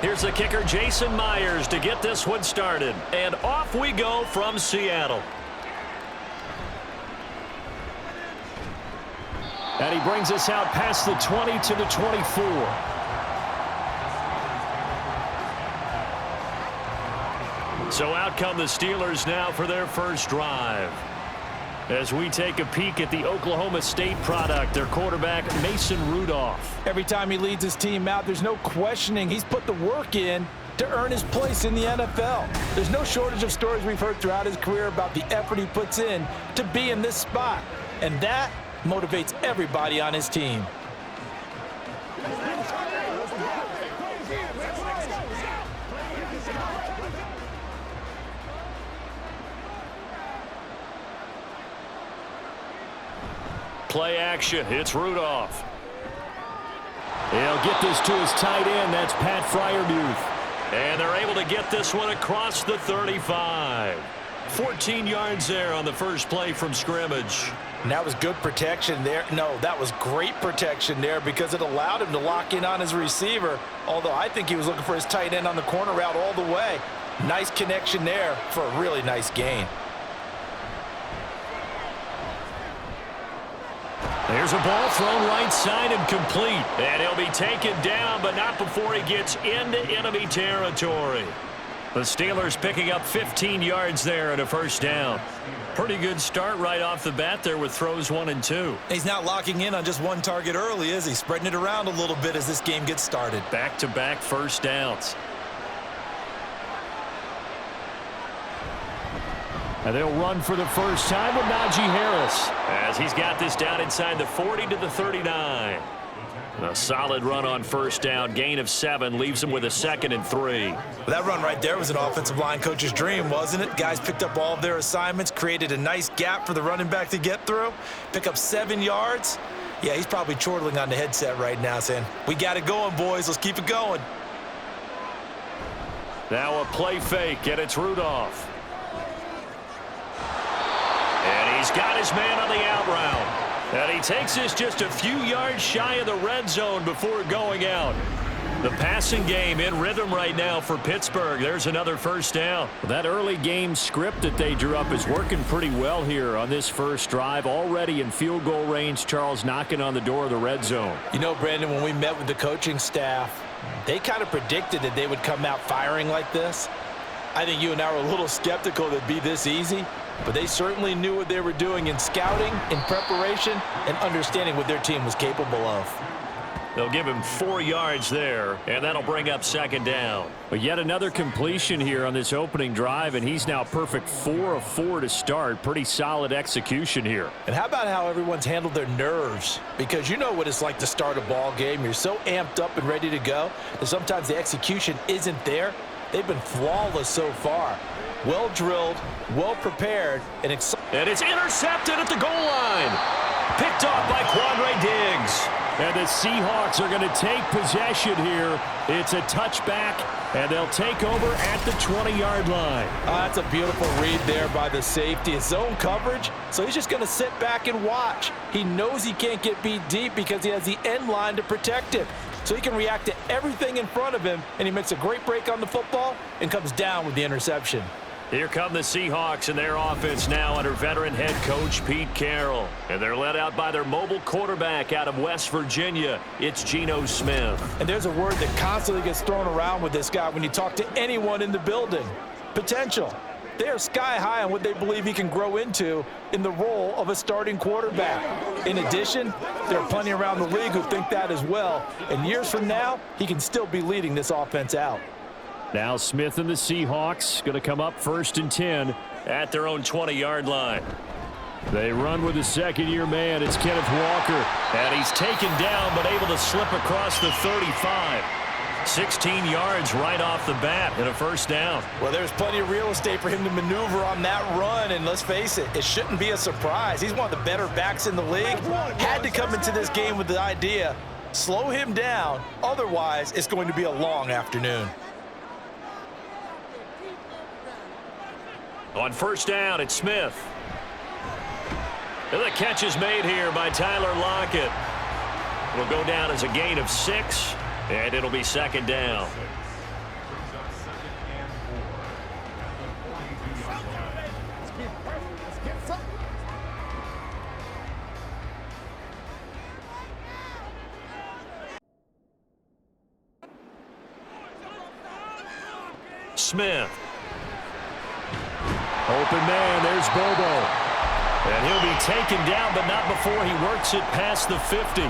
Here's the kicker, Jason Myers, to get this one started. And off we go from Seattle. And he brings us out past the 20 to the 24. So out come the Steelers now for their first drive. As we take a peek at the Oklahoma State product, their quarterback, Mason Rudolph. Every time he leads his team out, there's no questioning. He's put the work in to earn his place in the NFL. There's no shortage of stories we've heard throughout his career about the effort he puts in to be in this spot. And that motivates everybody on his team. Play action. It's Rudolph. He'll get this to his tight end. That's Pat Freiermuth. And they're able to get this one across the 35. 14 yards there on the first play from scrimmage. And that was good protection there. No, that was great protection there because it allowed him to lock in on his receiver. Although I think he was looking for his tight end on the corner route all the way. Nice connection there for a really nice gain. There's a ball thrown right side and complete. And he'll be taken down, but not before he gets into enemy territory. The Steelers picking up 15 yards there and a first down. Pretty good start right off the bat there with throws 1 and 2. He's not locking in on just one target early, is he? Spreading it around a little bit as this game gets started. Back-to-back first downs. And they'll run for the first time with Najee Harris as he's got this down inside the 40 to the 39. A solid run on first down. Gain of 7 leaves him with a 2nd and 3. Well, that run right there was an offensive line coach's dream, wasn't it? Guys picked up all of their assignments, created a nice gap for the running back to get through, pick up 7 yards. Yeah, he's probably chortling on the headset right now saying, we got it going, boys. Let's keep it going. Now a play fake, and it's Rudolph. And he's got his man on the out route. And he takes this just a few yards shy of the red zone before going out. The passing game in rhythm right now for Pittsburgh. There's another first down. That early game script that they drew up is working pretty well here on this first drive. Already in field goal range, Charles knocking on the door of the red zone. You know, Brandon, when we met with the coaching staff, they kind of predicted that they would come out firing like this. I think you and I were a little skeptical that it'd be this easy. But they certainly knew what they were doing in scouting, in preparation, and understanding what their team was capable of. They'll give him 4 yards there, and that'll bring up second down. But yet another completion here on this opening drive, and he's now perfect 4 of 4 to start. Pretty solid execution here. And how about how everyone's handled their nerves? Because you know what it's like to start a ball game. You're so amped up and ready to go that sometimes the execution isn't there. They've been flawless so far. Well drilled, well prepared, and excited. And it's intercepted at the goal line. Picked off by Quandre Diggs. And the Seahawks are going to take possession here. It's a touchback, and they'll take over at the 20-yard line. That's a beautiful read there by the safety. It's zone coverage, so he's just going to sit back and watch. He knows he can't get beat deep because he has the end line to protect him. So he can react to everything in front of him, and he makes a great break on the football and comes down with the interception. Here come the Seahawks and their offense now under veteran head coach Pete Carroll. And they're led out by their mobile quarterback out of West Virginia. It's Geno Smith. And there's a word that constantly gets thrown around with this guy when you talk to anyone in the building. Potential. They are sky high on what they believe he can grow into in the role of a starting quarterback. In addition, there are plenty around the league who think that as well. And years from now, he can still be leading this offense out. Now Smith and the Seahawks going to come up 1st and 10 at their own 20-yard line. They run with the second-year man. It's Kenneth Walker. And he's taken down but able to slip across the 35. 16 yards right off the bat and a first down. Well, there's plenty of real estate for him to maneuver on that run, and let's face it, it shouldn't be a surprise. He's one of the better backs in the league. Had to come into this game with the idea, slow him down, otherwise it's going to be a long afternoon. On first down, it's Smith. And the catch is made here by Tyler Lockett. It'll go down as a gain of 6, and it'll be second down. Smith. Open man, there's Bobo. And he'll be taken down, but not before he works it past the 50.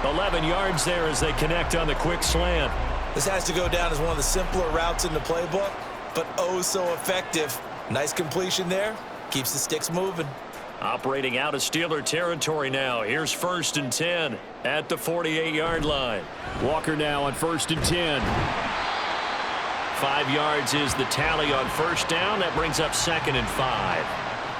11 yards there as they connect on the quick slant. This has to go down as one of the simpler routes in the playbook, but oh so effective. Nice completion there. Keeps the sticks moving. Operating out of Steeler territory now. Here's 1st and 10 at the 48-yard line. Walker now on 1st and 10. 5 yards is the tally on 1st down. That brings up 2nd and 5.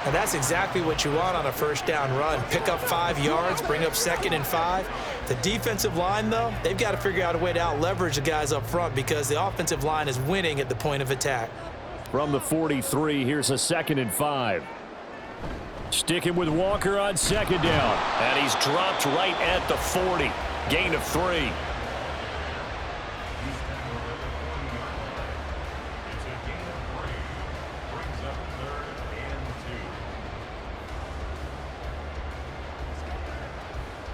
And that's exactly what you want on a 1st down run. Pick up 5 yards, bring up 2nd and 5. The defensive line, though, they've got to figure out a way to out-leverage the guys up front because the offensive line is winning at the point of attack. From the 43, here's a 2nd and 5. Sticking with Walker on 2nd down. And he's dropped right at the 40. Gain of 3.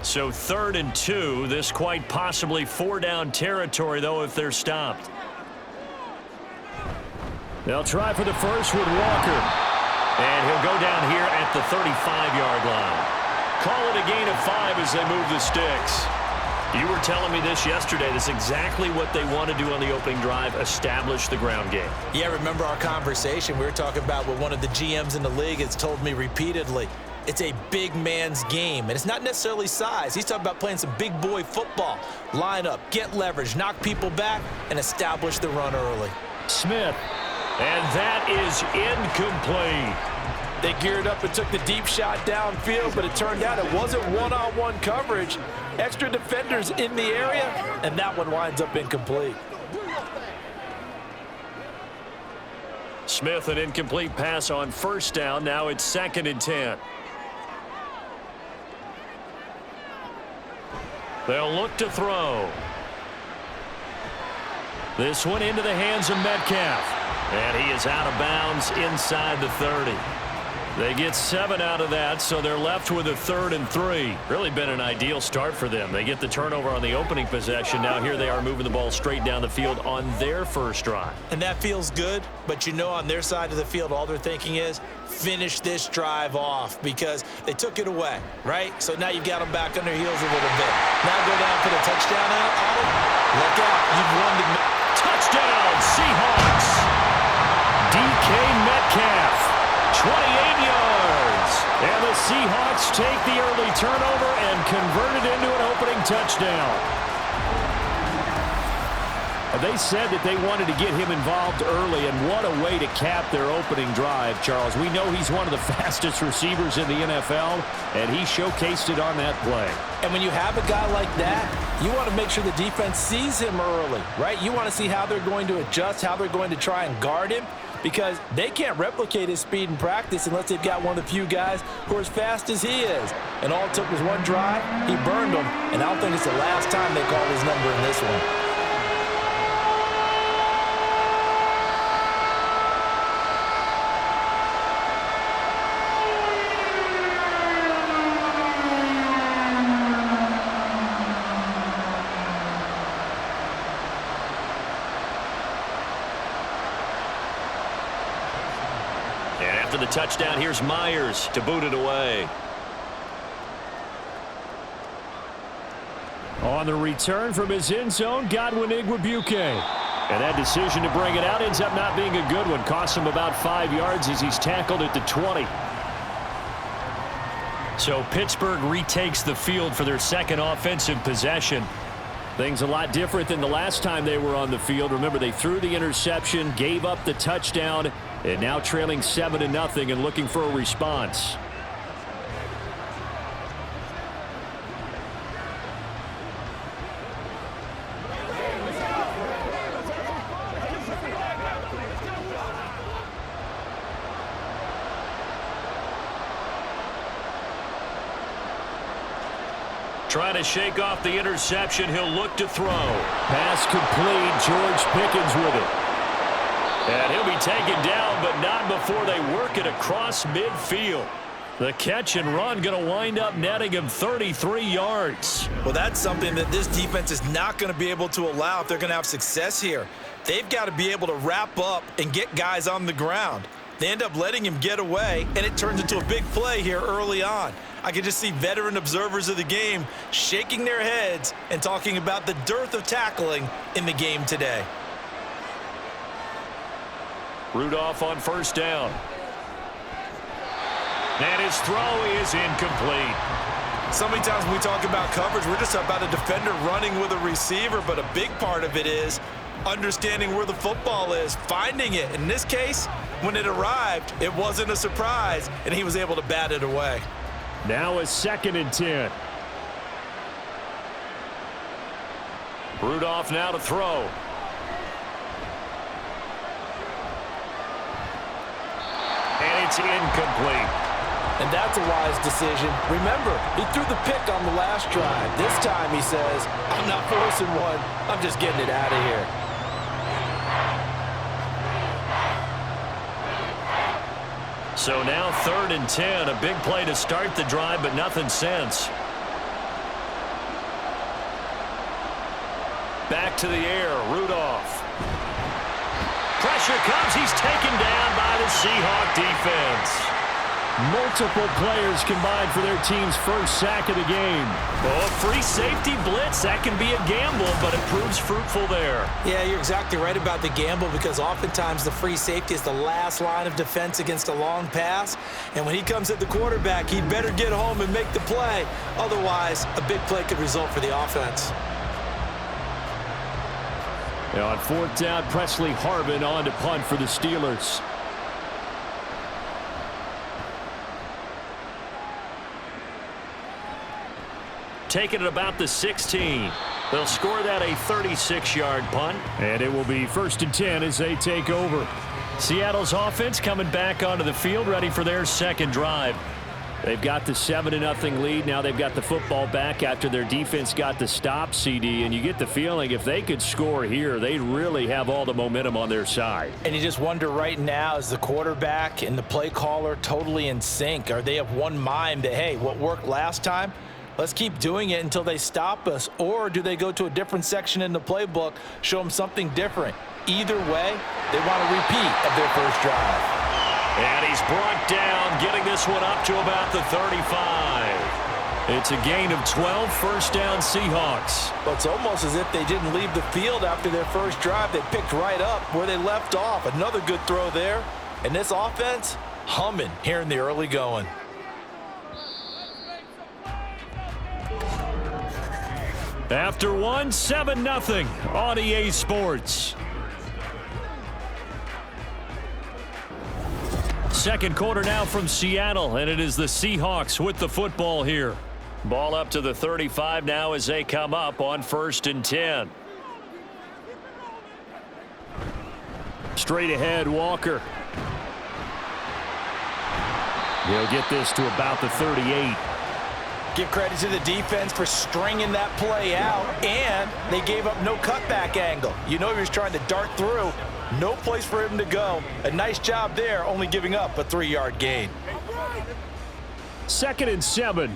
So 3rd and 2. This quite possibly 4-down territory, though, if they're stopped. They'll try for the first with Walker. And he'll go down here at the 35-yard line. Call it a gain of 5 as they move the sticks. You were telling me this yesterday. That's exactly what they want to do on the opening drive, establish the ground game. Yeah, remember our conversation. We were talking about what one of the GMs in the league has told me repeatedly. It's a big man's game, and it's not necessarily size. He's talking about playing some big boy football. Line up, get leverage, knock people back, and establish the run early. Smith, and that is incomplete. They geared up and took the deep shot downfield, but it turned out it wasn't one-on-one coverage. Extra defenders in the area, and that one winds up incomplete. Smith, an incomplete pass on 1st down. Now it's 2nd and 10. They'll look to throw. This one into the hands of Metcalf. And he is out of bounds inside the 30. They get 7 out of that, so they're left with a 3rd and 3. Really been an ideal start for them. They get the turnover on the opening possession. Now here they are moving the ball straight down the field on their first drive. And that feels good, but you know on their side of the field, all they're thinking is finish this drive off because they took it away, right? So now you've got them back on their heels a little bit. Now go down for the touchdown out. Look out. You've won the touchdown, Seahawks. DK Metcalf. 28 yards. And the Seahawks take the early turnover and convert it into an opening touchdown. They said that they wanted to get him involved early, and what a way to cap their opening drive, Charles. We know he's one of the fastest receivers in the NFL, and he showcased it on that play. And when you have a guy like that, you want to make sure the defense sees him early, right? You want to see how they're going to adjust, how they're going to try and guard him, because they can't replicate his speed in practice unless they've got one of the few guys who are as fast as he is. And all it took was one drive. He burned them, and I don't think it's the last time they call his number in this one. After the touchdown, here's Myers to boot it away. On the return from his end zone, Godwin Igwebuike. And that decision to bring it out ends up not being a good one. Costs him about 5 yards as he's tackled at the 20. So Pittsburgh retakes the field for their second offensive possession. Things a lot different than the last time they were on the field. Remember, they threw the interception, gave up the touchdown, and now trailing 7-0 and looking for a response. Trying to shake off the interception. He'll look to throw. Pass complete. George Pickens with it. And he'll be taken down, but not before they work it across midfield. The catch and run going to wind up netting him 33 yards. Well, that's something that this defense is not going to be able to allow if they're going to have success here. They've got to be able to wrap up and get guys on the ground. They end up letting him get away, and it turns into a big play here early on. I can just see veteran observers of the game shaking their heads and talking about the dearth of tackling in the game today. Rudolph on first down. And his throw is incomplete. So many times when we talk about coverage, we're just about a defender running with a receiver, but a big part of it is understanding where the football is, finding it. In this case, when it arrived, it wasn't a surprise, and he was able to bat it away. Now a 2nd and 10. Rudolph now to throw. And it's incomplete. And that's a wise decision. Remember, he threw the pick on the last drive. This time he says, I'm not forcing one. I'm just getting it out of here. So now 3rd and 10. A big play to start the drive, but nothing since. Back to the air. Rudolph. Pressure comes. He's taken down by the Seahawk defense. Multiple players combined for their team's first sack of the game. Oh, a free safety blitz. That can be a gamble, but it proves fruitful there. Yeah, you're exactly right about the gamble, because oftentimes the free safety is the last line of defense against a long pass. And when he comes at the quarterback, he'd better get home and make the play. Otherwise, a big play could result for the offense. Now on 4th down, Presley Harvin on to punt for the Steelers. Taking it about the 16. They'll score that a 36-yard punt. And it will be 1st and 10 as they take over. Seattle's offense coming back onto the field, ready for their second drive. They've got the 7-0 lead. Now they've got the football back after their defense got the stop, CD. And you get the feeling if they could score here, they really have all the momentum on their side. And you just wonder right now, is the quarterback and the play caller totally in sync? Are they of one mind that, hey, what worked last time, let's keep doing it until they stop us? Or do they go to a different section in the playbook, show them something different? Either way, they want a repeat of their first drive. And he's brought down, getting this one up to about the 35. It's a gain of 12, first down Seahawks. But it's almost as if they didn't leave the field after their first drive. They picked right up where they left off. Another good throw there. And this offense, humming here in the early going. After one, 7-0 on EA Sports. Second quarter now from Seattle, and it is the Seahawks with the football here. Ball up to the 35 now as they come up on 1st and 10. Straight ahead, Walker. He'll get this to about the 38. Give credit to the defense for stringing that play out, and they gave up no cutback angle. You know he was trying to dart through. No place for him to go. A nice job there, only giving up a 3-yard gain. 2nd and 7.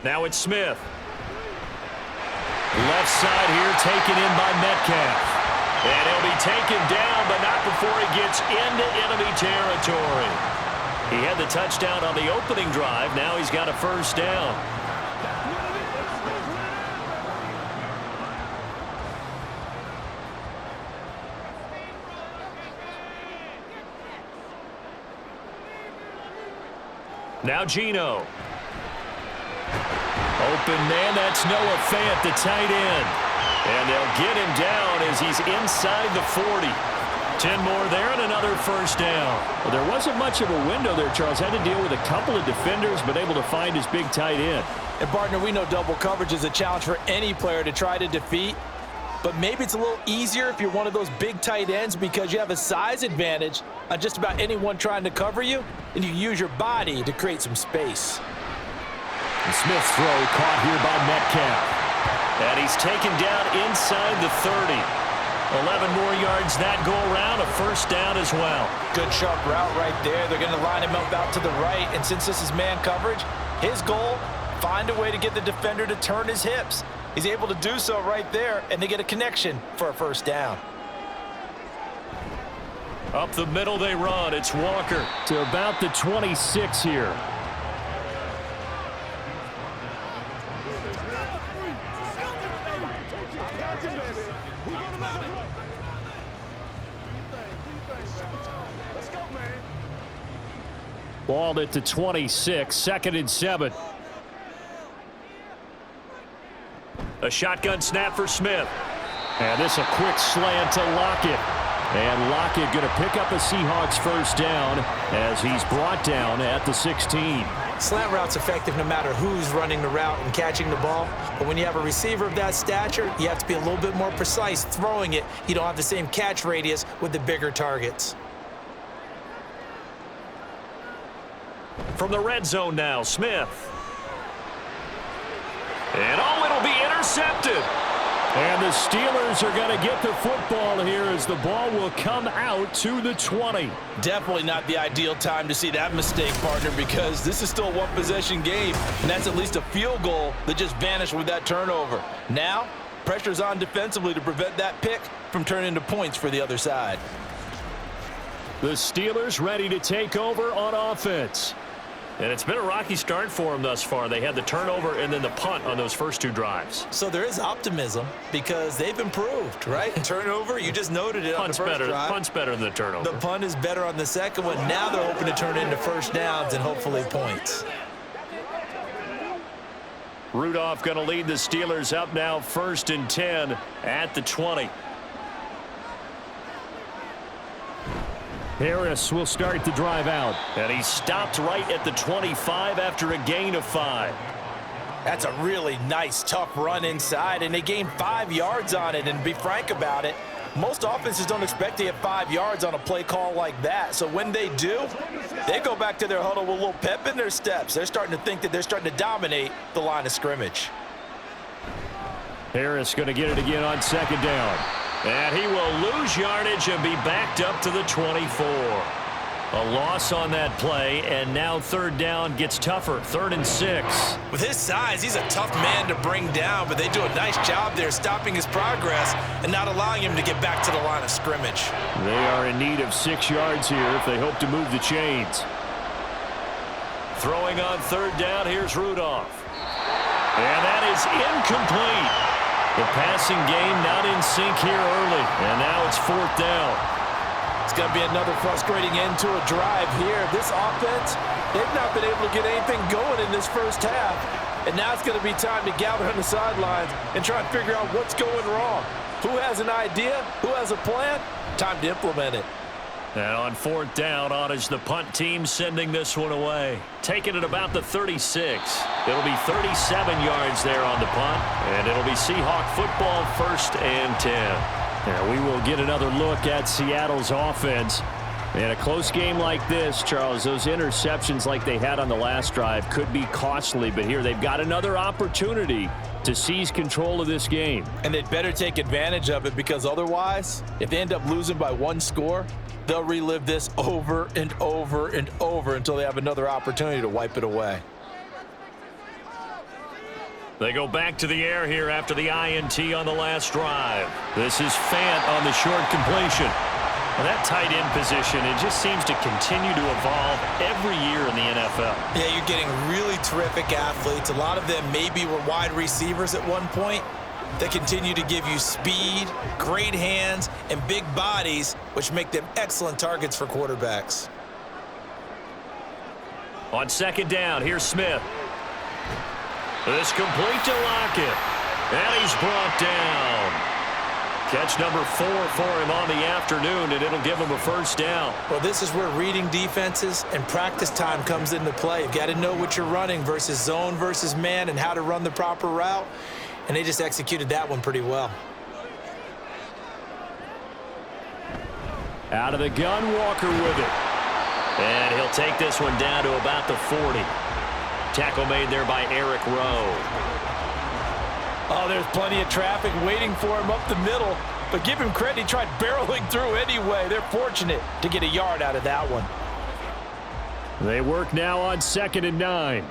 Now it's Smith. Left side here taken in by Metcalf. And he'll be taken down, but not before he gets into enemy territory. He had the touchdown on the opening drive. Now he's got a first down. Now Geno. Open man, that's Noah Fant, the tight end. And they'll get him down as he's inside the 40. 10 more there and another first down. Well, there wasn't much of a window there, Charles. Had to deal with a couple of defenders, but able to find his big tight end. And, partner, we know double coverage is a challenge for any player to try to defeat. But maybe it's a little easier if you're one of those big tight ends because you have a size advantage on just about anyone trying to cover you, and you use your body to create some space. And Smith's throw caught here by Metcalf. And he's taken down inside the 30. 11 more yards that go around, a first down as well. Good sharp route right there. They're going to line him up out to the right, and since this is man coverage, his goal, find a way to get the defender to turn his hips. He's able to do so right there, and they get a connection for a first down. Up the middle they run. It's Walker to about the 26 here. Balled it to 26, 2nd and 7. A shotgun snap for Smith. And this a quick slant to Lockett. And Lockett going to pick up a Seahawks first down as he's brought down at the 16. Slant route's effective no matter who's running the route and catching the ball. But when you have a receiver of that stature, you have to be a little bit more precise throwing it. You don't have the same catch radius with the bigger targets. From the red zone now, Smith. And it'll be intercepted. And the Steelers are going to get the football here as the ball will come out to the 20. Definitely not the ideal time to see that mistake, partner, because this is still a one-possession game, and that's at least a field goal that just vanished with that turnover. Now, pressure's on defensively to prevent that pick from turning into points for the other side. The Steelers ready to take over on offense. And it's been a rocky start for them thus far. They had the turnover and then the punt on those first 2 drives. So there is optimism because they've improved, right? Turnover, you just noted it on the first drive. Punt's better than the turnover. The punt is better on the second one. Now they're hoping to turn it into first downs and hopefully points. Rudolph going to lead the Steelers up now 1st and 10 at the 20. Harris will start the drive out. And he stopped right at the 25 after a gain of 5. That's a really nice, tough run inside, and they gained 5 yards on it. And to be frank about it, most offenses don't expect to get 5 yards on a play call like that. So when they do, they go back to their huddle with a little pep in their steps. They're starting to think that they're starting to dominate the line of scrimmage. Harris going to get it again on 2nd down. And he will lose yardage and be backed up to the 24. A loss on that play, and now 3rd down gets tougher. 3rd and 6. With his size, he's a tough man to bring down, but they do a nice job there stopping his progress and not allowing him to get back to the line of scrimmage. They are in need of 6 yards here if they hope to move the chains. Throwing on 3rd down, here's Rudolph. And that is incomplete. The passing game not in sync here early, and now it's 4th down. It's going to be another frustrating end to a drive here. This offense, they've not been able to get anything going in this first half, and now it's going to be time to gather on the sidelines and try and figure out what's going wrong. Who has an idea? Who has a plan? Time to implement it. And on 4th down, on is the punt team sending this one away. Taking it about the 36. It'll be 37 yards there on the punt, and it'll be Seahawk football 1st and 10. And we will get another look at Seattle's offense. In a close game like this, Charles, those interceptions like they had on the last drive could be costly, but here they've got another opportunity to seize control of this game. And they'd better take advantage of it, because otherwise, if they end up losing by 1 score, they'll relive this over and over and over until they have another opportunity to wipe it away. They go back to the air here after the INT on the last drive. This is Fant on the short completion. And that tight end position, it just seems to continue to evolve every year in the NFL. Yeah, you're getting really terrific athletes. A lot of them maybe were wide receivers at one point. They continue to give you speed, great hands, and big bodies, which make them excellent targets for quarterbacks. On 2nd down, here's Smith. This complete to Lockett. And he's brought down. Catch number 4 for him on the afternoon, and it'll give him a first down. Well, this is where reading defenses and practice time comes into play. You've got to know what you're running versus zone versus man and how to run the proper route. And they just executed that one pretty well. Out of the gun, Walker with it. And he'll take this one down to about the 40. Tackle made there by Eric Rowe. Oh, there's plenty of traffic waiting for him up the middle. But give him credit, he tried barreling through anyway. They're fortunate to get a yard out of that one. They work now on 2nd and 9.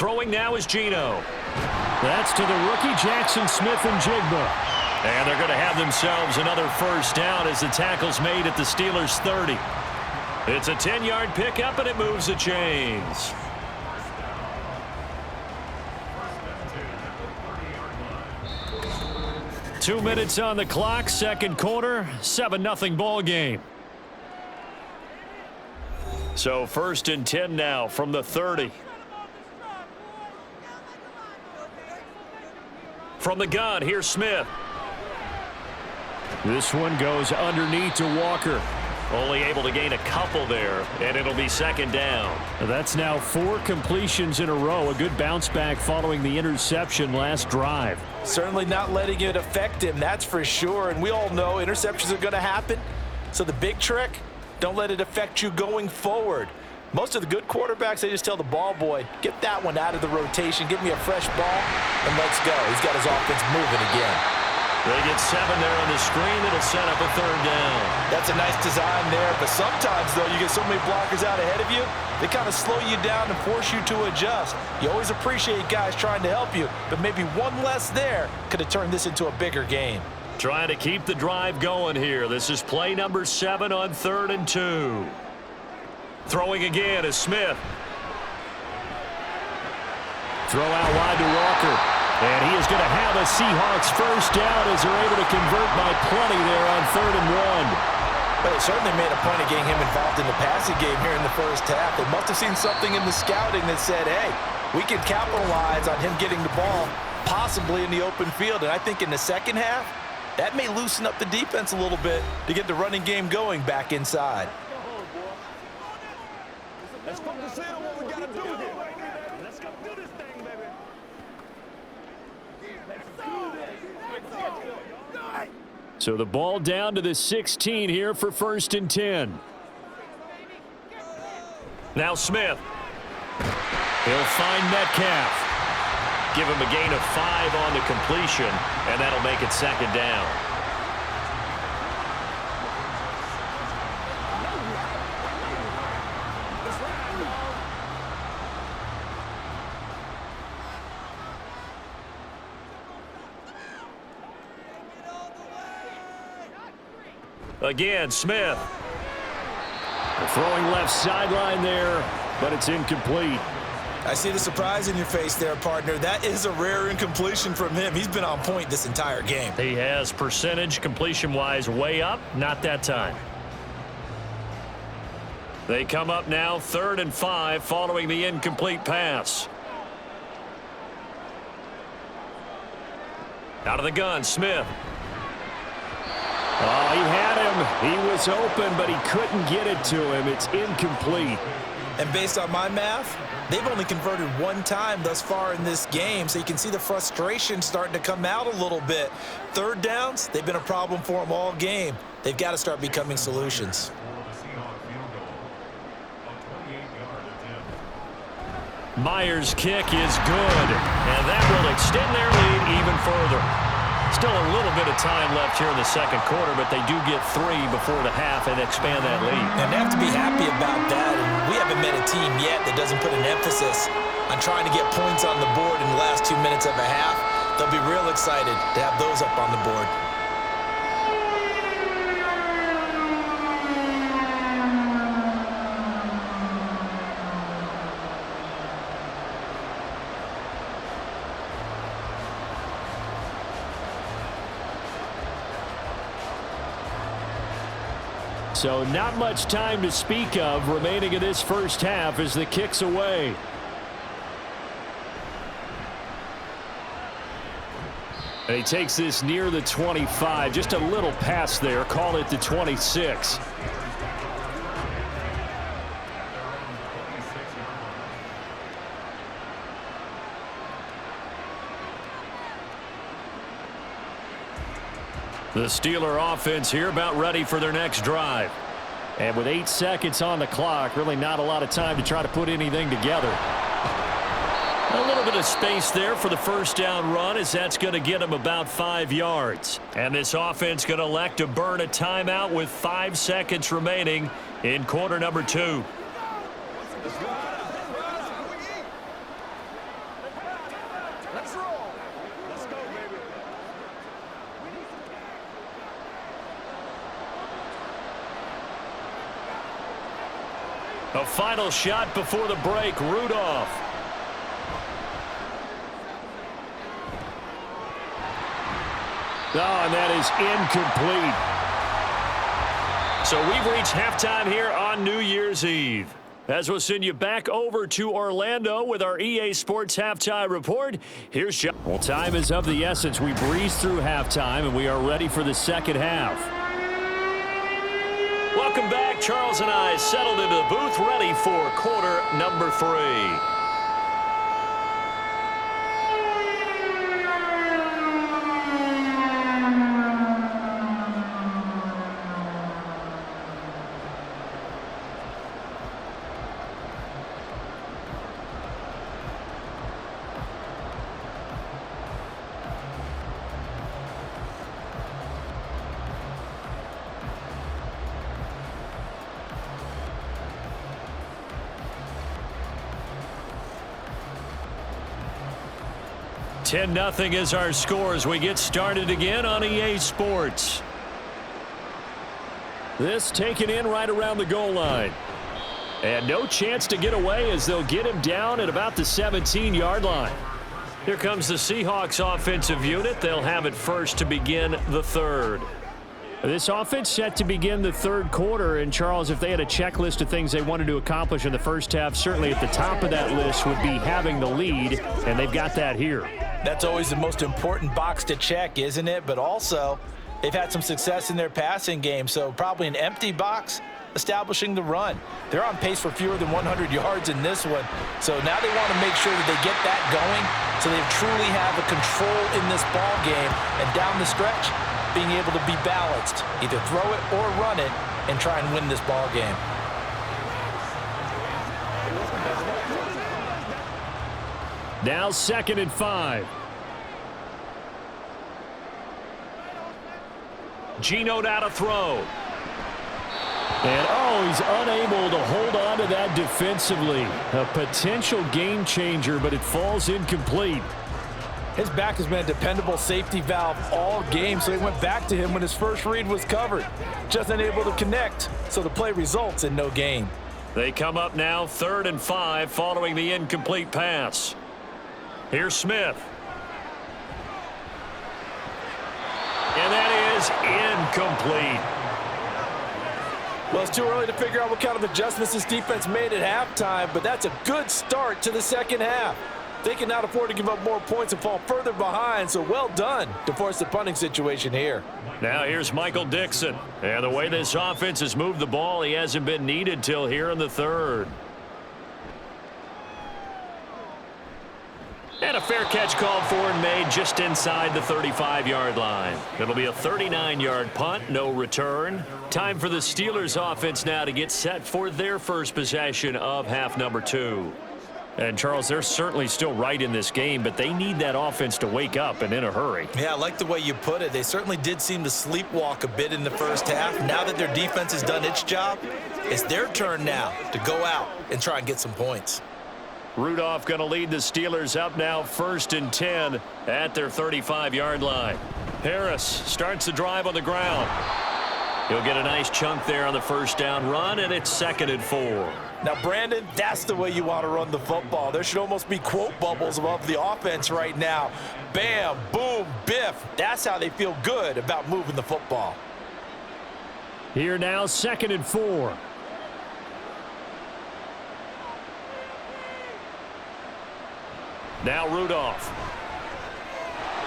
Throwing now is Geno. That's to the rookie Jackson Smith and Jigba. And they're going to have themselves another first down as the tackle's made at the Steelers' 30. It's a 10-yard pickup, and it moves the chains. Two minutes on the clock, second quarter, 7-0 ball game. So 1st and 10 now from the 30. From the gun, here's Smith. This one goes underneath to Walker. Only able to gain a couple there, and it'll be second down. That's now 4 completions in a row. A good bounce back following the interception last drive. Certainly not letting it affect him, that's for sure. And we all know interceptions are going to happen. So the big trick, don't let it affect you going forward. Most of the good quarterbacks, they just tell the ball boy, get that one out of the rotation, give me a fresh ball, and let's go. He's got his offense moving again. They get 7 there on the screen. It'll set up a third down. That's a nice design there, but sometimes, though, you get so many blockers out ahead of you, they kind of slow you down and force you to adjust. You always appreciate guys trying to help you, but maybe one less there could have turned this into a bigger game. Trying to keep the drive going here. This is play number 7 on 3rd and 2. Throwing again is Smith. Throw out wide to Walker. And he is going to have a Seahawks first down as they're able to convert by plenty there on 3rd and 1. But they certainly made a point of getting him involved in the passing game here in the first half. They must have seen something in the scouting that said, hey, we can capitalize on him getting the ball possibly in the open field. And I think in the second half, that may loosen up the defense a little bit to get the running game going back inside. Let's focus in on what we got to do here. Let's go do this thing, baby. So the ball down to the 16 here for 1st and 10. Now Smith. He'll find Metcalf. Give him a gain of 5 on the completion, and that'll make it second down. Again, Smith. Throwing left sideline there, but it's incomplete. I see the surprise in your face there, partner. That is a rare incompletion from him. He's been on point this entire game. He has percentage completion-wise way up. Not that time. They come up now 3rd and 5 following the incomplete pass. Out of the gun, Smith. Oh, he had him. He was open, but he couldn't get it to him. It's incomplete. And based on my math, they've only converted 1 time thus far in this game, so you can see the frustration starting to come out a little bit. 3rd downs, they've been a problem for them all game. They've got to start becoming solutions. Myers' kick is good, and that will extend their lead even further. Still a little bit of time left here in the second quarter, but they do get 3 before the half and expand that lead. And they have to be happy about that. And we haven't met a team yet that doesn't put an emphasis on trying to get points on the board in the last 2 minutes of a half. They'll be real excited to have those up on the board. So not much time to speak of remaining in this first half as the kick's away. And he takes this near the 25. Just a little pass there. Call it the 26. The Steeler offense here about ready for their next drive. And with 8 seconds on the clock, really not a lot of time to try to put anything together. A little bit of space there for the first down run, as that's going to get them about 5 yards. And this offense going to elect to burn a timeout with 5 seconds remaining in quarter number 2. A final shot before the break, Rudolph. Oh, and that is incomplete. So we've reached halftime here on New Year's Eve. As we'll send you back over to Orlando with our EA Sports Halftime Report, here's John. Well, time is of the essence. We breezed through halftime, and we are ready for the second half. Welcome back. Charles and I settled into the booth, ready for quarter number 3. Nothing is our score as we get started again on EA Sports. This taken in right around the goal line. And no chance to get away as they'll get him down at about the 17-yard line. Here comes the Seahawks offensive unit. They'll have it first to begin the third. This offense set to begin the third quarter, and Charles, if they had a checklist of things they wanted to accomplish in the first half, certainly at the top of that list would be having the lead, and they've got that here. That's always the most important box to check, isn't it? But also, they've had some success in their passing game, so probably an empty box establishing the run. They're on pace for fewer than 100 yards in this one, so now they want to make sure that they get that going so they truly have a control in this ball game, and down the stretch, being able to be balanced, either throw it or run it, and try and win this ball game. Now 2nd and 5. Geno now to throw. And, oh, he's unable to hold on to that defensively. A potential game changer, but it falls incomplete. His back has been a dependable safety valve all game, so he went back to him when his first read was covered. Just unable to connect, so the play results in no gain. They come up now 3rd and 5 following the incomplete pass. Here's Smith. And that is incomplete. Well, it's too early to figure out what kind of adjustments this defense made at halftime, but that's a good start to the second half. They can not afford to give up more points and fall further behind, so well done to force the punting situation here. Now here's Michael Dixon. And the way this offense has moved the ball, he hasn't been needed till here in the third. And a fair catch called for and made just inside the 35-yard line. It'll be a 39-yard punt, no return. Time for the Steelers offense now to get set for their first possession of half number 2. And, Charles, they're certainly still right in this game, but they need that offense to wake up and in a hurry. Yeah, I like the way you put it. They certainly did seem to sleepwalk a bit in the first half. Now that their defense has done its job, it's their turn now to go out and try and get some points. Rudolph going to lead the Steelers up now 1st and 10 at their 35-yard line. Harris starts the drive on the ground. He'll get a nice chunk there on the first down run, and it's 2nd and 4. Now, Brandon, that's the way you want to run the football. There should almost be quote bubbles above the offense right now. Bam, boom, biff. That's how they feel good about moving the football. Here now, 2nd and 4. Now Rudolph.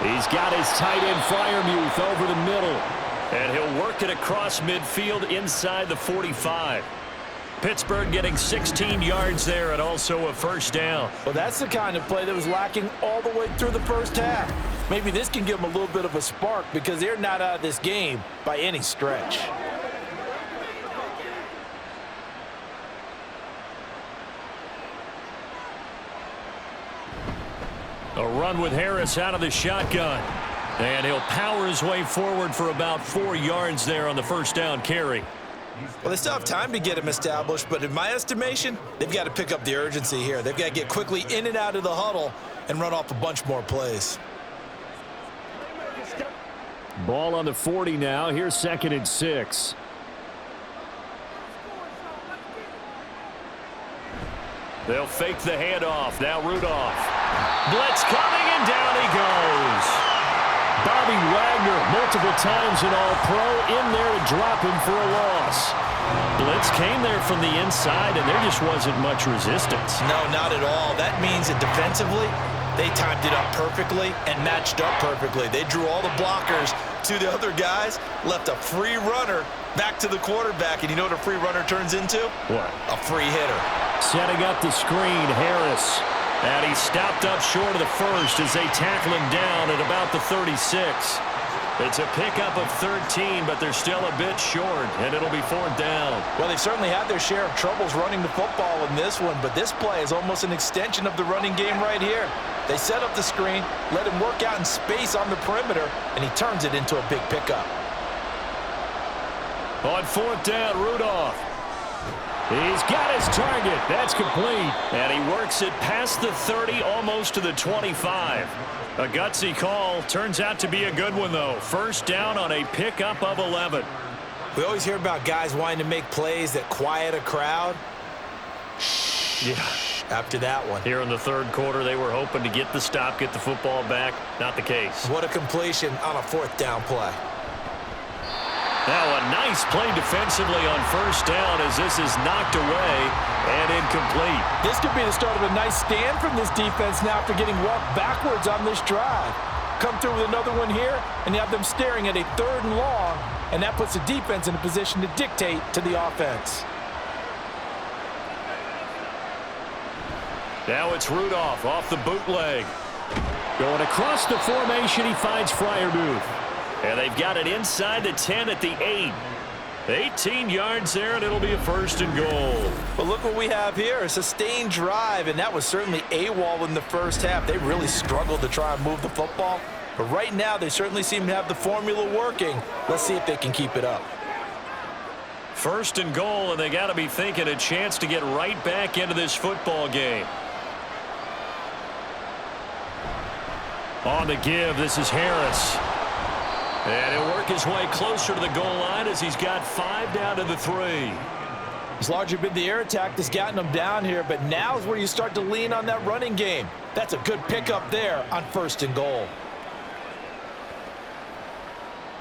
He's got his tight end Freiermuth over the middle. And he'll work it across midfield inside the 45. Pittsburgh getting 16 yards there and also a first down. Well, that's the kind of play that was lacking all the way through the first half. Maybe this can give them a little bit of a spark because they're not out of this game by any stretch. A run with Harris out of the shotgun. And he'll power his way forward for about 4 yards there on the first down carry. Well, they still have time to get him established, but in my estimation, they've got to pick up the urgency here. They've got to get quickly in and out of the huddle and run off a bunch more plays. Ball on the 40 now. Here's 2nd and 6. They'll fake the handoff. Now Rudolph. Blitz coming, and down he goes. Bobby Wagner, multiple times an All-Pro, in there to drop him for a loss. Blitz came there from the inside, and there just wasn't much resistance. No, not at all. That means that defensively, they timed it up perfectly and matched up perfectly. They drew all the blockers to the other guys, left a free runner back to the quarterback, and you know what a free runner turns into? What? A free hitter. Setting up the screen, Harris. And he stopped up short of the first as they tackle him down at about the 36. It's a pickup of 13, but they're still a bit short, and it'll be 4th down. Well, they've certainly had their share of troubles running the football in this one, but this play is almost an extension of the running game right here. They set up the screen, let him work out in space on the perimeter, and he turns it into a big pickup. On 4th down, Rudolph. He's got his target. That's complete. And he works it past the 30, almost to the 25. A gutsy call. Turns out to be a good one, though. 1st down on a pickup of 11. We always hear about guys wanting to make plays that quiet a crowd. Yeah. After that one. Here in the 3rd quarter, they were hoping to get the stop, get the football back. Not the case. What a completion on a 4th down play. Now a nice play defensively on 1st down as this is knocked away and incomplete. This could be the start of a nice stand from this defense now after getting walked backwards on this drive. Come through with another one here, and you have them staring at a 3rd and long, and that puts the defense in a position to dictate to the offense. Now it's Rudolph off the bootleg. Going across the formation, he finds Freiermuth. And they've got it inside the 10 at the 8. 18 yards there, and it'll be a 1st and goal. But look what we have here, a sustained drive, and that was certainly AWOL in the first half. They really struggled to try and move the football. But right now, they certainly seem to have the formula working. Let's see if they can keep it up. 1st and goal, and they got to be thinking a chance to get right back into this football game. On the give, this is Harris. And he'll work his way closer to the goal line as he's got 5 down to the 3. It's largely been the air attack that's gotten them down here, but now is where you start to lean on that running game. That's a good pickup there on 1st and goal.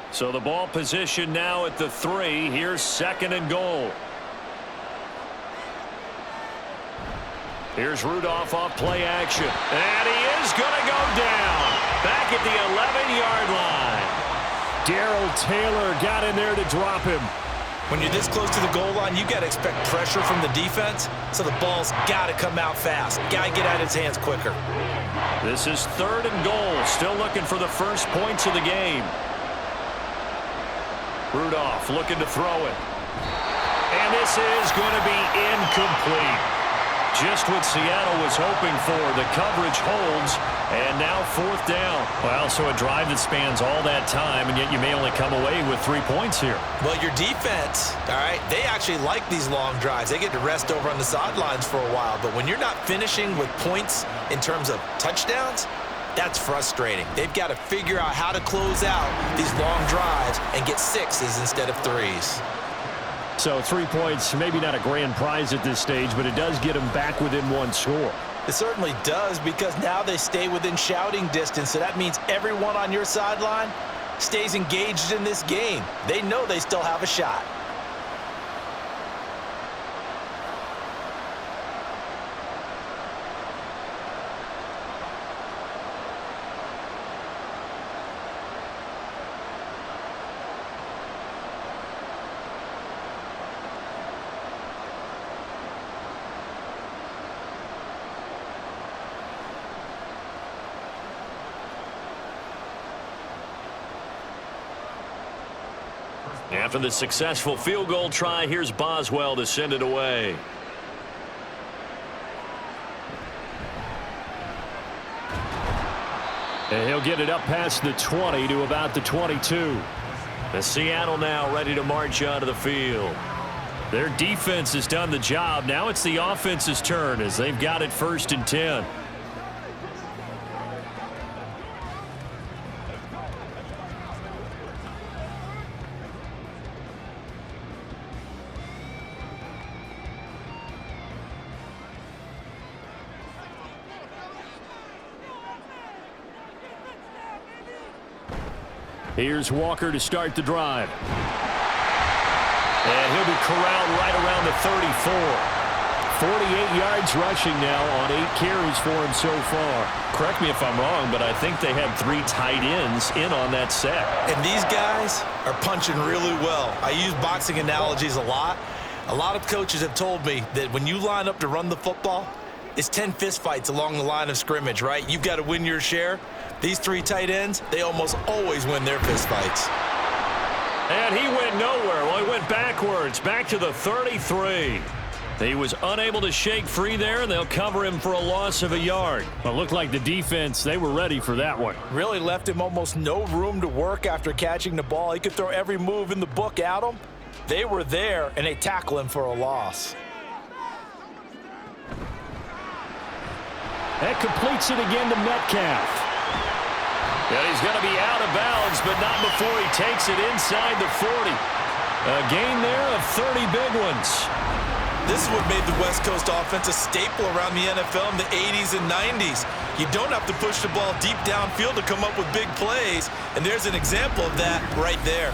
So the ball position now at the 3. Here's 2nd and goal. Here's Rudolph off play action. And he is going to go down. Back at the 11-yard line. Darrell Taylor got in there to drop him. When you're this close to the goal line, you got to expect pressure from the defense, so the ball's got to come out fast. Got to get out of his hands quicker. This is 3rd and goal. Still looking for the first points of the game. Rudolph looking to throw it. And this is going to be incomplete. Just what Seattle was hoping for. The coverage holds, and now 4th down. Well, so a drive that spans all that time, and yet you may only come away with 3 points here. Well, your defense, all right, they actually like these long drives. They get to rest over on the sidelines for a while, but when you're not finishing with points in terms of touchdowns, that's frustrating. They've got to figure out how to close out these long drives and get 6s instead of 3s. So 3 points, maybe not a grand prize at this stage, but it does get them back within 1 score. It certainly does, because now they stay within shouting distance, so that means everyone on your sideline stays engaged in this game. They know they still have a shot. After the successful field goal try, here's Boswell to send it away. And he'll get it up past the 20 to about the 22. The Seattle now ready to march onto the field. Their defense has done the job. Now it's the offense's turn as they've got it 1st and 10. Here's Walker to start the drive. And he'll be corralled right around the 34. 48 yards rushing now on 8 carries for him so far. Correct me if I'm wrong, but I think they had 3 tight ends in on that set. And these guys are punching really well. I use boxing analogies a lot. A lot of coaches have told me that when you line up to run the football, it's 10 fistfights along the line of scrimmage, right? You've got to win your share. These 3 tight ends, they almost always win their fistfights. And he went nowhere. Well, he went backwards, back to the 33. He was unable to shake free there, and they'll cover him for a loss of a yard. Well, it looked like the defense, they were ready for that one. Really left him almost no room to work after catching the ball. He could throw every move in the book at him. They were there, and they tackle him for a loss. That completes it again to Metcalf. And he's going to be out of bounds, but not before he takes it inside the 40. A gain there of 30 big ones. This is what made the West Coast offense a staple around the NFL in the 80s and 90s. You don't have to push the ball deep downfield to come up with big plays, and there's an example of that right there.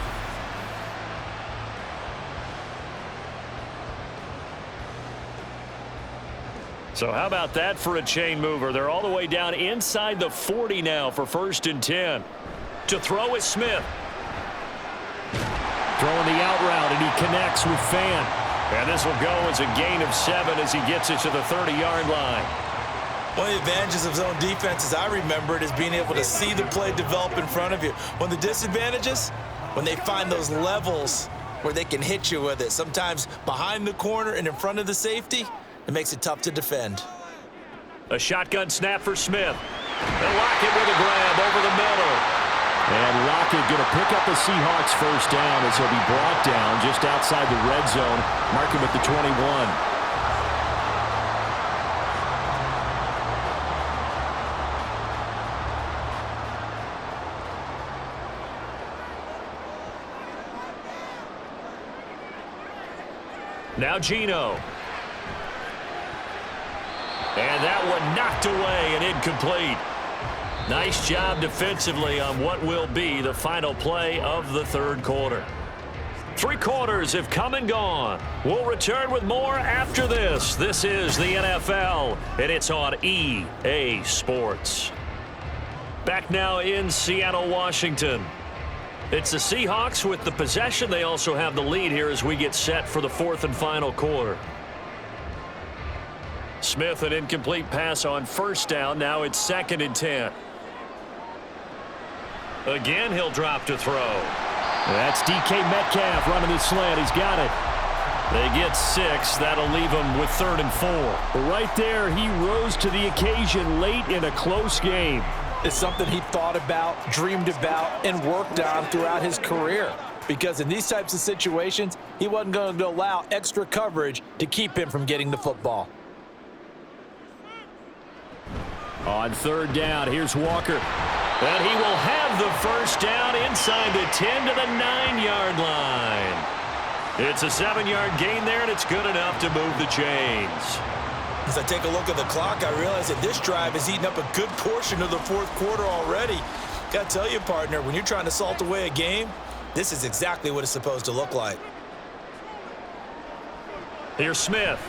So how about that for a chain mover? They're all the way down inside the 40 now for 1st and 10. To throw is Smith. Throwing the out route, and he connects with Fan. And this will go as a gain of 7 as he gets it to the 30-yard line. One of the advantages of zone defense, as I remember it, is being able to see the play develop in front of you. One of the disadvantages, when they find those levels where they can hit you with it, sometimes behind the corner and in front of the safety, it makes it tough to defend. A shotgun snap for Smith. And Lockett with a grab over the middle. And Lockett going to pick up the Seahawks first down as he'll be brought down just outside the red zone, marking with the 21. Now Geno. And that one knocked away and incomplete. Nice job defensively on what will be the final play of the 3rd quarter. 3 quarters have come and gone. We'll return with more after this. This is the NFL, and it's on EA Sports. Back now in Seattle, Washington. It's the Seahawks with the possession. They also have the lead here as we get set for the 4th and final quarter. Smith, an incomplete pass on 1st down. Now it's 2nd and 10. Again, he'll drop to throw. That's DK Metcalf running the slant. He's got it. They get 6. That'll leave him with 3rd and 4. Right there, he rose to the occasion late in a close game. It's something he thought about, dreamed about, and worked on throughout his career. Because in these types of situations, he wasn't going to allow extra coverage to keep him from getting the football. On 3rd down, here's Walker. And he will have the 1st down inside the 10 to the 9-yard line. It's a 7-yard gain there, and it's good enough to move the chains. As I take a look at the clock, I realize that this drive has eaten up a good portion of the 4th quarter already. Got to tell you, partner, when you're trying to salt away a game, this is exactly what it's supposed to look like. Here's Smith.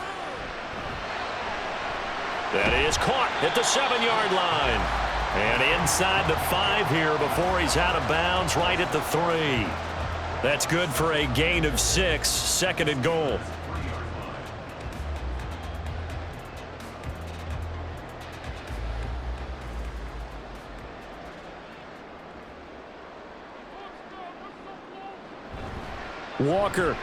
That is caught at the 7-yard line. And inside the 5 here before he's out of bounds, right at the 3. That's good for a gain of 6, 2nd and goal. Walker.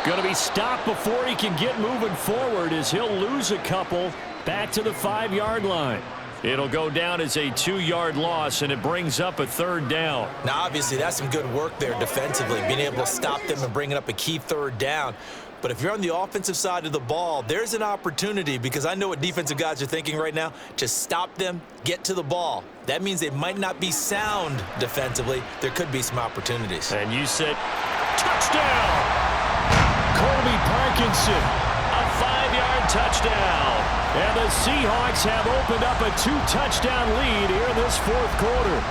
Going to be stopped before he can get moving forward as he'll lose a couple back to the 5-yard line. It'll go down as a 2-yard loss, and it brings up a 3rd down. Now, obviously, that's some good work there defensively, being able to stop them and bringing up a key 3rd down. But if you're on the offensive side of the ball, there's an opportunity, because I know what defensive guys are thinking right now. Just stop them, get to the ball. That means they might not be sound defensively. There could be some opportunities. And you said touchdown! Colby Parkinson. A 5-yard touchdown. And the Seahawks have opened up a 2-touchdown lead here in this 4th quarter.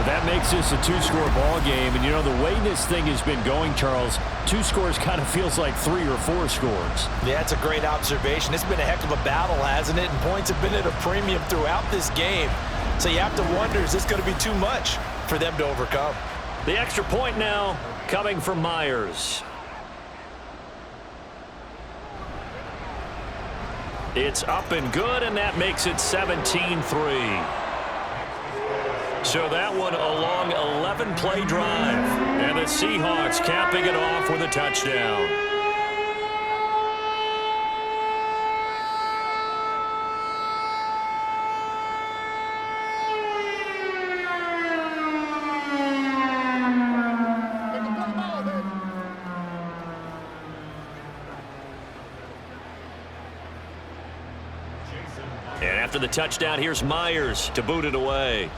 But that makes this a two-score ball game. And, you know, the way this thing has been going, Charles, 2 scores kind of feels like 3 or 4 scores. Yeah, that's a great observation. It's been a heck of a battle, hasn't it? And points have been at a premium throughout this game. So you have to wonder, is this going to be too much for them to overcome? The extra point now coming from Myers. It's up and good, and that makes it 17-3. So that one a long 11-play drive. And the Seahawks capping it off with a touchdown. And after the touchdown, here's Myers to boot it away.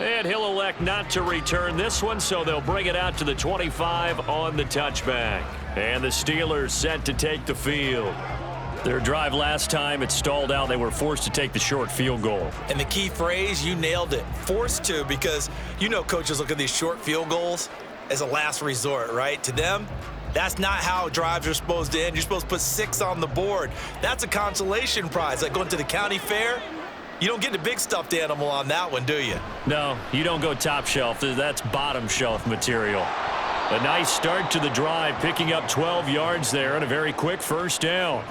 And he'll elect not to return this one, so they'll bring it out to the 25 on the touchback. And the Steelers set to take the field. Their drive last time, it stalled out. They were forced to take the short field goal. And the key phrase, you nailed it. Forced to, because you know coaches look at these short field goals as a last resort, right? To them, that's not how drives are supposed to end. You're supposed to put 6 on the board. That's a consolation prize. Like going to the county fair, you don't get the big stuffed animal on that one, do you? No, you don't go top shelf. That's bottom shelf material. A nice start to the drive, picking up 12 yards there and a very quick first down.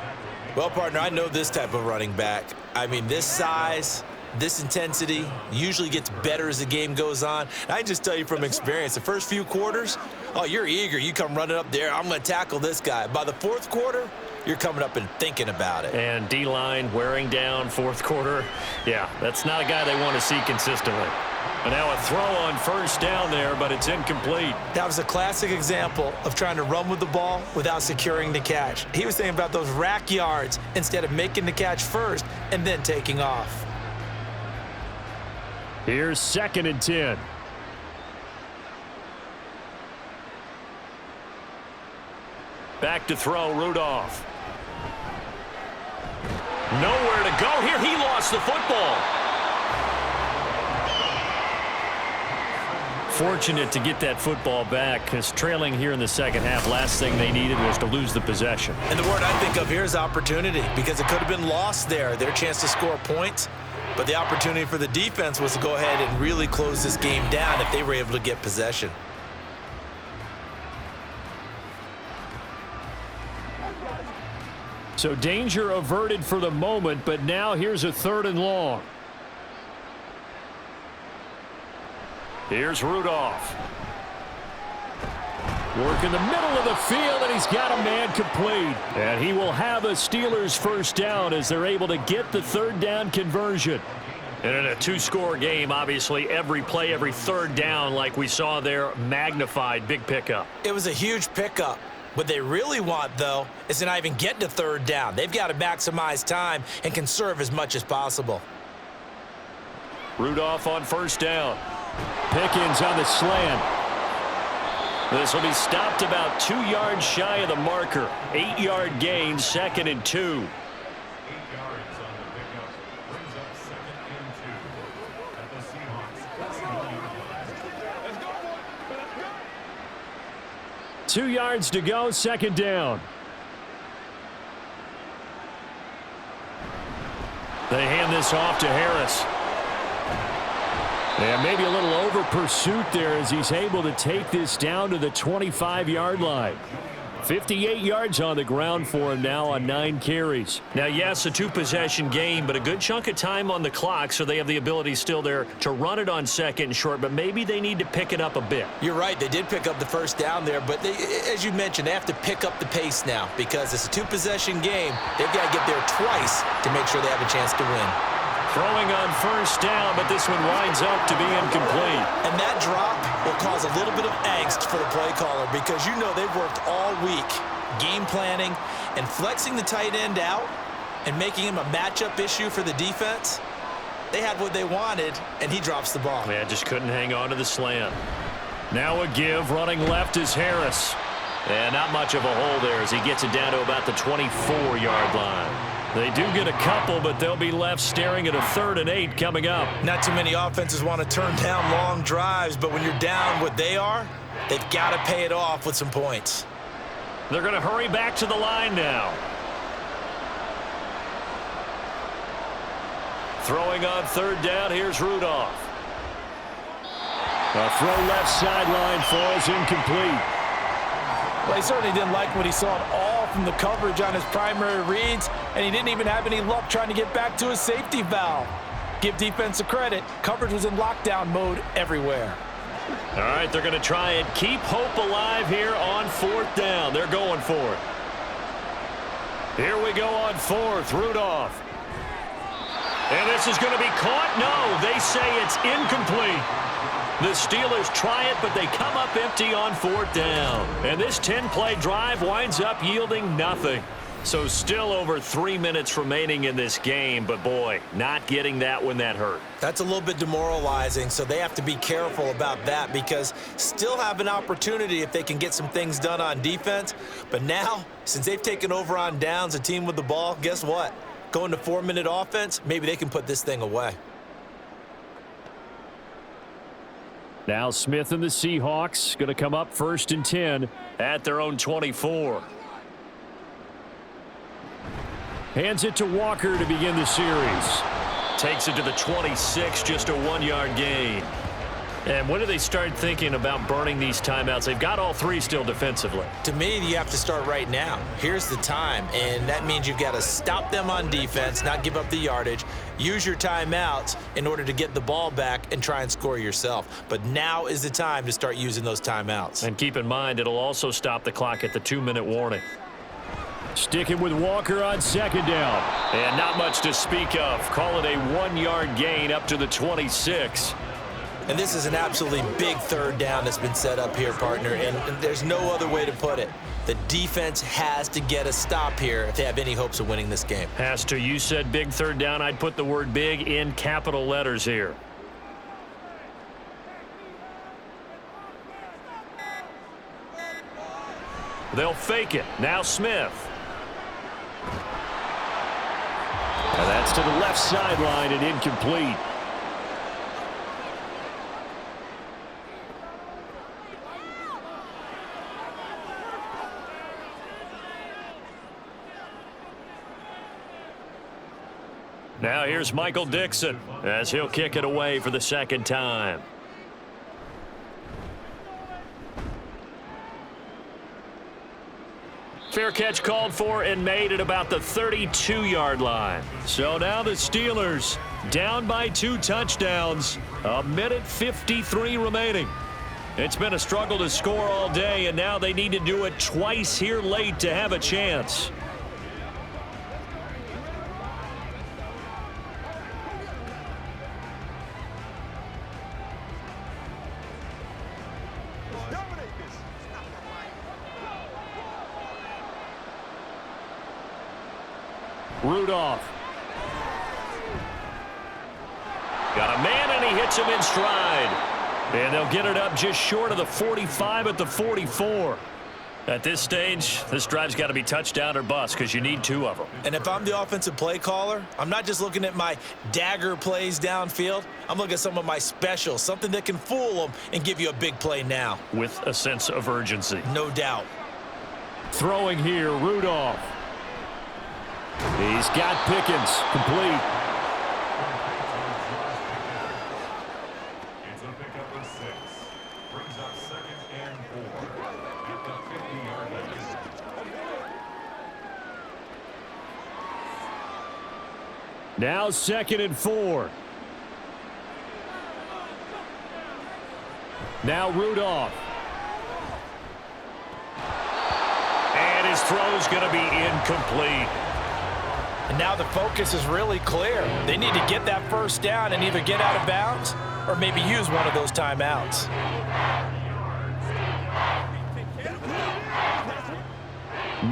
Well, partner, I know this type of running back. I mean, this size, this intensity usually gets better as the game goes on. And I can just tell you from experience, the first few quarters, oh, you're eager. You come running up there, I'm going to tackle this guy. By the fourth quarter, you're coming up and thinking about it. And D-line wearing down fourth quarter. Yeah, that's not a guy they want to see consistently. And now a throw on first down there, but it's incomplete. That was a classic example of trying to run with the ball without securing the catch. He was thinking about those rack yards instead of making the catch first and then taking off. Here's 2nd and 10. Back to throw, Rudolph. Nowhere to go here. He lost the football. Fortunate to get that football back, because trailing here in the second half, last thing they needed was to lose the possession. And the word I think of here is opportunity, because it could have been lost there, their chance to score points. But the opportunity for the defense was to go ahead and really close this game down if they were able to get possession. So danger averted for the moment, but now here's a 3rd and long. Here's Rudolph. Work in the middle of the field, and he's got a man complete. And he will have a Steelers first down as they're able to get the 3rd down conversion. And in a 2-score game, obviously, every play, every 3rd down, like we saw there, magnified, big pickup. It was a huge pickup. What they really want, though, is to not even get to 3rd down. They've got to maximize time and conserve as much as possible. Rudolph on first down. Pickens on the slant. This will be stopped about 2 yards shy of the marker. 8-yard gain, 2nd and 2. 8 yards on the pickup. Brings up 2nd and 2 at the Seahawks. Let's go, boy. Let's go. 2 yards to go, 2nd down. They hand this off to Harris. And maybe a little over pursuit there as he's able to take this down to the 25-yard line. 58 yards on the ground for him now on 9 carries. Now, yes, a 2-possession game, but a good chunk of time on the clock, so they have the ability still there to run it on 2nd and short, but maybe they need to pick it up a bit. You're right. They did pick up the first down there, but they, as you mentioned, they have to pick up the pace now because it's a 2-possession game. They've got to get there twice to make sure they have a chance to win. Throwing on first down, but this one winds up to be incomplete. And that drop will cause a little bit of angst for the play caller because you know they've worked all week game planning and flexing the tight end out and making him a matchup issue for the defense. They had what they wanted, and he drops the ball. Yeah, just couldn't hang on to the slant. Now a give, running left is Harris. And not much of a hole there as he gets it down to about the 24-yard line. They do get a couple, but they'll be left staring at a 3rd and 8 coming up. Not too many offenses want to turn down long drives, but when you're down what they are, they've got to pay it off with some points. They're going to hurry back to the line now. Throwing on 3rd down, here's Rudolph. A throw left sideline falls incomplete. Well, he certainly didn't like what he saw at all from the coverage on his primary reads, and he didn't even have any luck trying to get back to his safety valve. Give defense a credit. Coverage was in lockdown mode everywhere. All right, they're going to try and keep hope alive here on 4th down. They're going for it. Here we go on 4th, Rudolph. And this is going to be caught. No, they say it's incomplete. The Steelers try it, but they come up empty on 4th down. And this 10-play drive winds up yielding nothing. So still over 3 minutes remaining in this game, but boy, not getting that when that hurt. That's a little bit demoralizing, so they have to be careful about that because still have an opportunity if they can get some things done on defense. But now, since they've taken over on downs, a team with the ball, guess what? Going to 4-minute offense, maybe they can put this thing away. Now Smith and the Seahawks going to come up 1st and 10 at their own 24. Hands it to Walker to begin the series. Takes it to the 26, just a 1-yard gain. And when do they start thinking about burning these timeouts? They've got all 3 still defensively. To me, you have to start right now. Here's the time, and that means you've got to stop them on defense, not give up the yardage, use your timeouts in order to get the ball back and try and score yourself. But now is the time to start using those timeouts. And keep in mind, it'll also stop the clock at the 2-minute warning. Sticking with Walker on 2nd down. And not much to speak of. Call it a 1-yard gain up to the 26. And this is an absolutely big 3rd down that's been set up here, partner, and there's no other way to put it. The defense has to get a stop here if they have any hopes of winning this game. Has to. You said big 3rd down. I'd put the word big in capital letters here. They'll fake it. Now Smith. And that's to the left sideline and incomplete. Now here's Michael Dixon as he'll kick it away for the 2nd time. Fair catch called for and made at about the 32-yard line. So now the Steelers down by 2 touchdowns. 1:53 remaining. It's been a struggle to score all day, and now they need to do it twice here late to have a chance. Rudolph. Got a man, and he hits him in stride. And they'll get it up just short of the 45 at the 44. At this stage, this drive's got to be touchdown or bust because you need 2 of them. And if I'm the offensive play caller, I'm not just looking at my dagger plays downfield. I'm looking at some of my specials, something that can fool them and give you a big play now. With a sense of urgency. No doubt. Throwing here, Rudolph. He's got Pickens, complete. It's a pickup of 6. Brings up 2nd and 4 at the 50-yard line. Now 2nd and 4. Now Rudolph. And his throw's going to be incomplete. And now the focus is really clear. They need to get that 1st down and either get out of bounds or maybe use one of those timeouts.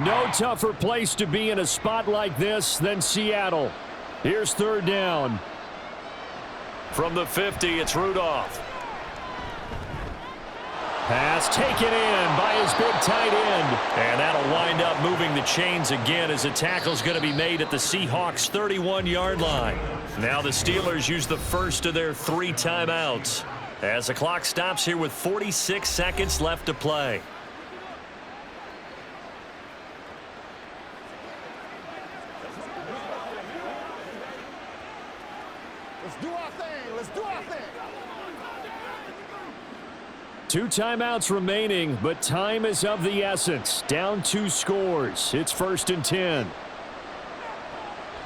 No tougher place to be in a spot like this than Seattle. Here's 3rd down. From the 50, it's Rudolph. Pass taken in by his big tight end. And that'll wind up moving the chains again as a tackle's going to be made at the Seahawks' 31-yard line. Now the Steelers use the first of their 3 timeouts as the clock stops here with 46 seconds left to play. Let's do our thing. Let's do our thing. 2 timeouts remaining, but time is of the essence. Down 2 scores. It's 1st and 10.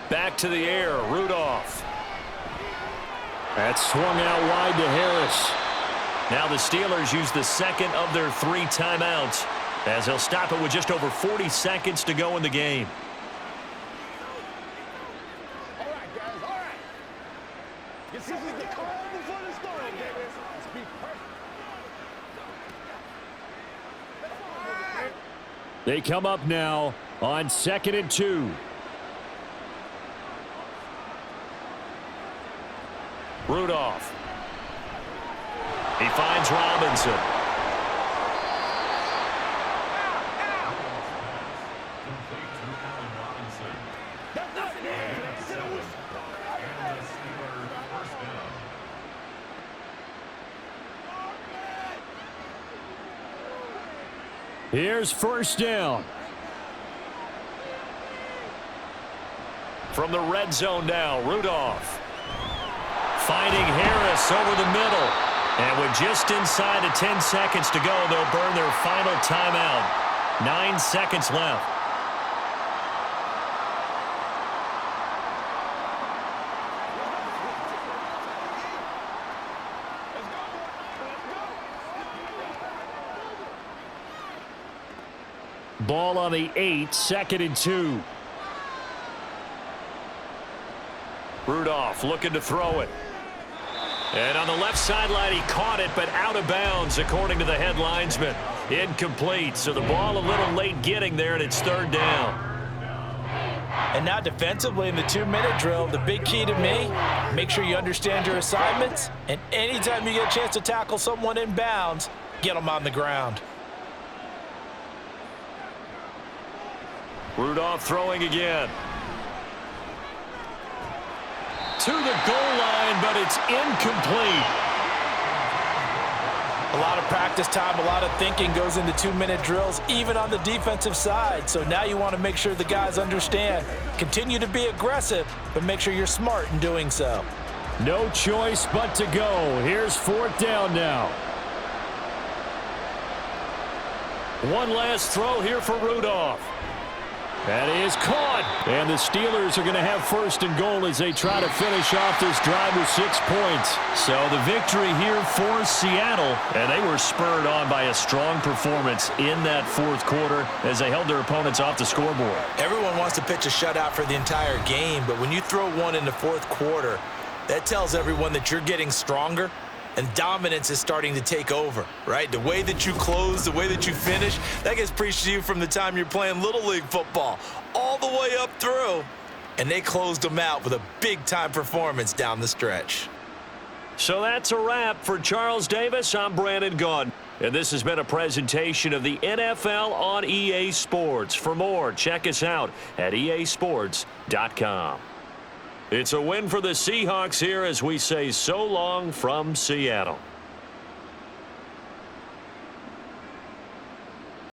Back to the air, Rudolph. That's swung out wide to Harris. Now the Steelers use the second of their 3 timeouts as they'll stop it with just over 40 seconds to go in the game. All right, guys. All right. This is the calm before the storm, baby. Let's be perfect. They come up now on 2nd and 2. Rudolph. He finds Robinson. Here's 1st down. From the red zone now, Rudolph. Finding Harris over the middle. And with just inside of 10 seconds to go, they'll burn their final timeout. 9 seconds left. Ball on the 8, 2nd and 2. Rudolph looking to throw it. And on the left sideline, he caught it, but out of bounds, according to the head linesman. Incomplete, so the ball a little late getting there, and it's 3rd down. And now defensively in the 2-minute drill, the big key to me, make sure you understand your assignments, and anytime you get a chance to tackle someone in bounds, get them on the ground. Rudolph throwing again. To the goal line, but it's incomplete. A lot of practice time, a lot of thinking goes into 2-minute drills, even on the defensive side. So now you want to make sure the guys understand. Continue to be aggressive, but make sure you're smart in doing so. No choice but to go. Here's 4th down now. One last throw here for Rudolph. That is caught. And the Steelers are going to have 1st and goal as they try to finish off this drive with 6 points. So the victory here for Seattle, and they were spurred on by a strong performance in that 4th quarter as they held their opponents off the scoreboard. Everyone wants to pitch a shutout for the entire game, but when you throw one in the 4th quarter, that tells everyone that you're getting stronger and dominance is starting to take over, right? The way that you close, the way that you finish, that gets preached to you from the time you're playing Little League football all the way up through. And they closed them out with a big-time performance down the stretch. So that's a wrap for Charles Davis. I'm Brandon Gaudin. And this has been a presentation of the NFL on EA Sports. For more, check us out at easports.com. It's a win for the Seahawks here as we say so long from Seattle.